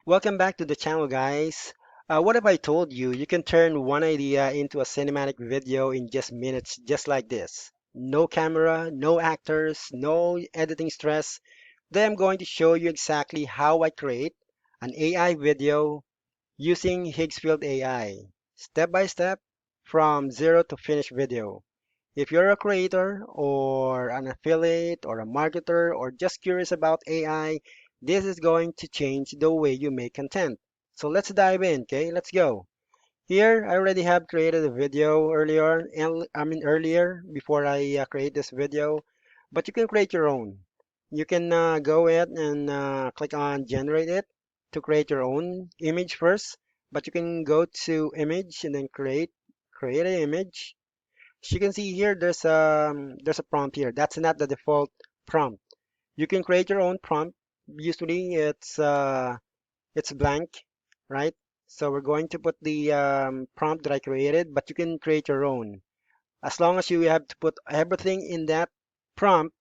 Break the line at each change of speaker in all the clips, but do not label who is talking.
Welcome back to the channel, guys. What if I told you you can turn one idea into a cinematic video in just minutes, just like this? No camera, no actors, no editing stress. Today I'm going to show you exactly how I create an AI video using Higgsfield AI, step by step, from zero to finished video. If you're a creator or an affiliate or a marketer or just curious about AI, this is going to change the way you make content. So let's dive in, okay? Let's go. Here, I already have created a video earlier, earlier before I create this video, but you can create your own. You can go ahead and click on generate it to create your own image first, but you can go to image and then create an image. As you can see here, there's a prompt here. That's not the default prompt. You can create your own prompt. Usually it's blank, right? So we're going to put the prompt that I created, but you can create your own. As long as you have to put everything in that prompt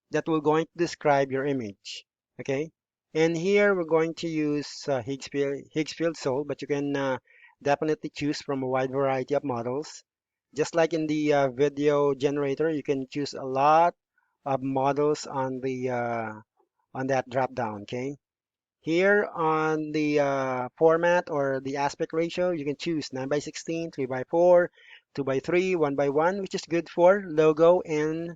that will going to describe your image. Okay? And here we're going to use Higgsfield Soul, but you can definitely choose from a wide variety of models. Just like in the video generator, you can choose a lot of models on that drop down. Okay? Here on the format or the aspect ratio, you can choose 9 by 16, 3 by 4, 2 by 3, 1 by 1, which is good for logo and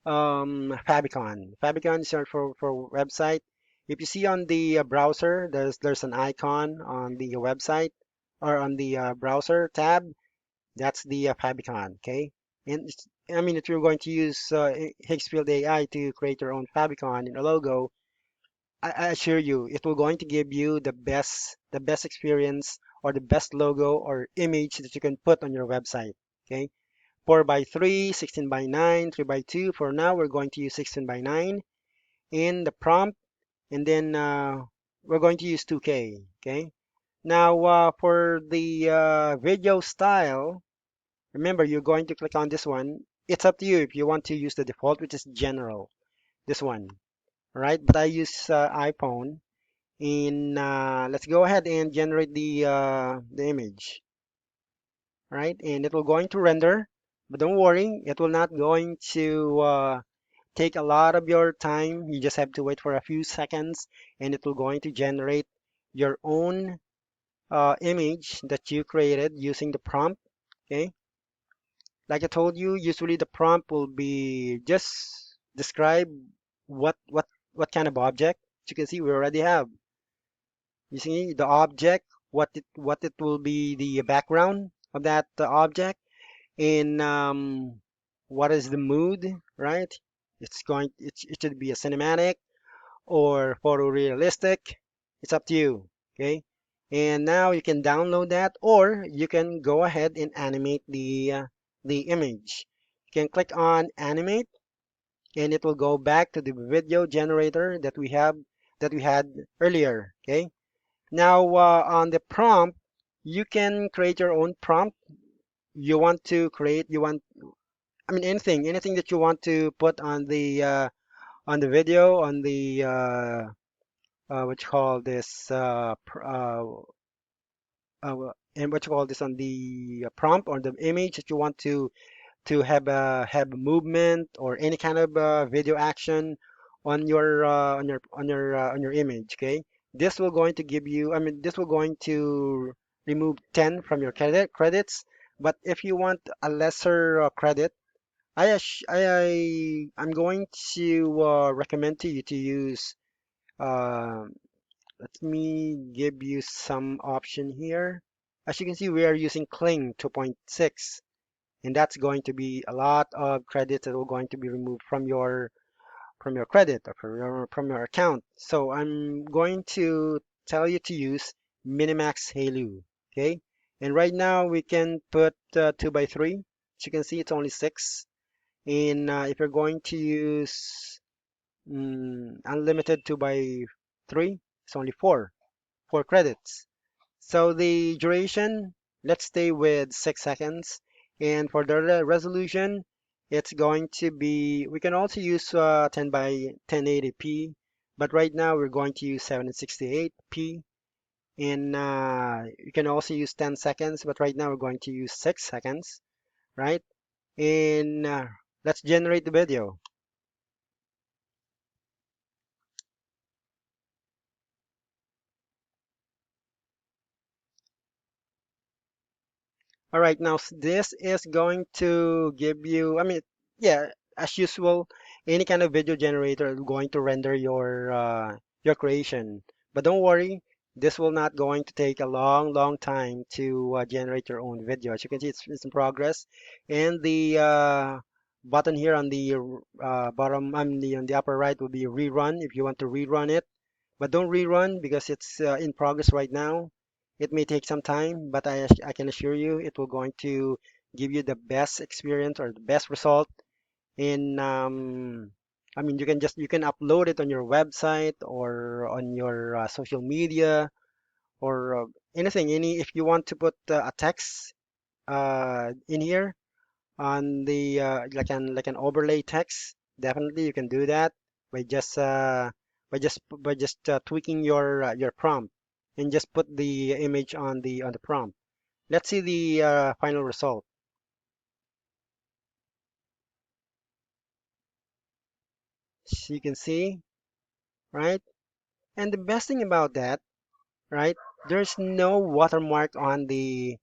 Fabicon. Fabicon is for website. If you see on the browser, there's an icon on the website or on the browser tab. That's the Fabicon. Okay, and I mean, if you're going to use Higgsfield AI to create your own Fabicon in a logo, I assure you, it will going to give you the best experience or the best logo or image that you can put on your website. Okay. 4 by 3, 16 by 9, 3 by 2. For now, we're going to use 16 by 9 in the prompt, and then we're going to use 2K. Okay. Now, for the video style, remember you're going to click on this one. It's up to you if you want to use the default, which is general. This one, all right? But I use iPhone. In let's go ahead and generate the image, right? And it will going to render, but don't worry, it will not going to take a lot of your time. You just have to wait for a few seconds, and it will going to generate your own image that you created using the prompt. Okay, like I told you, usually the prompt will be just describe what kind of object. As you can see, we already have. You see the object, what it will be the background of that object, and what is the mood, right? It should be a cinematic or photorealistic. It's up to you, okay? And now you can download that, or you can go ahead and animate the image. You can click on animate, and it will go back to the video generator that we had earlier, okay? Now, on the prompt, you can create your own prompt. You want to create, you want, I mean, anything that you want to put on the video, on the what you call this, and what you call this on the prompt or the image that you want to have movement or any kind of video action on your image. Okay, this will going to give you. I mean, this will going to remove 10 from your credits. But if you want a lesser credit, I'm going to recommend to you to use. Uh, Let me give you some option here. As you can see, we are using Cling 2.6, and that's going to be a lot of credits that will going to be removed from your credit or from your account. So I'm going to tell you to use Minimax Halo. Okay, and right now we can put 2 by 3. As you can see, it's only 6. And if you're going to use unlimited 2 by 3, it's only 4 credits. So the duration, let's stay with 6 seconds. And for the resolution, it's going to be, we can also use 10 by 1080p, but right now we're going to use 768p. And you can also use 10 seconds, but right now we're going to use 6 seconds, right? And let's generate the video. All right, now this is going to give you, I mean, yeah, as usual, any kind of video generator is going to render your creation. But don't worry, this will not going to take a long, long time to generate your own video. As you can see, it's in progress, and the button here on the bottom, on the upper right will be rerun if you want to rerun it. But don't rerun because it's in progress right now. It may take some time, but I can assure you it will going to give you the best experience or the best result in I mean you can upload it on your website or on your social media or anything any if you want to put a text in here on the like an overlay text, definitely you can do that by just tweaking your prompt and just put the image on the prompt. Let's see the final result. So you can see, right? And the best thing about that, right? There's no watermark on the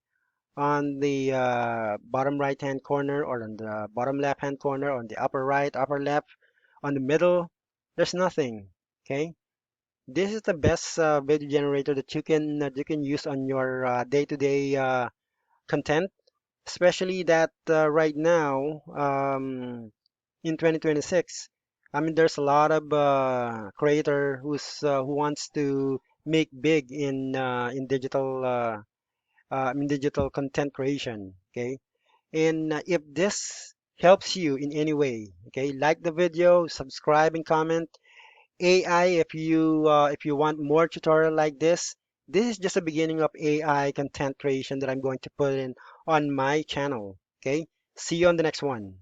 bottom right hand corner or on the bottom left hand corner, on the upper right, upper left, on the middle. There's nothing. Okay. This is the best video generator that you can use on your day-to-day content, especially that right now in 2026. I mean, there's a lot of creator who wants to make big in digital content creation. Okay, and if this helps you in any way, okay, like the video, subscribe and comment. AI, if you want more tutorial like this is just the beginning of AI content creation that I'm going to put in on my channel. Okay, see you on the next one.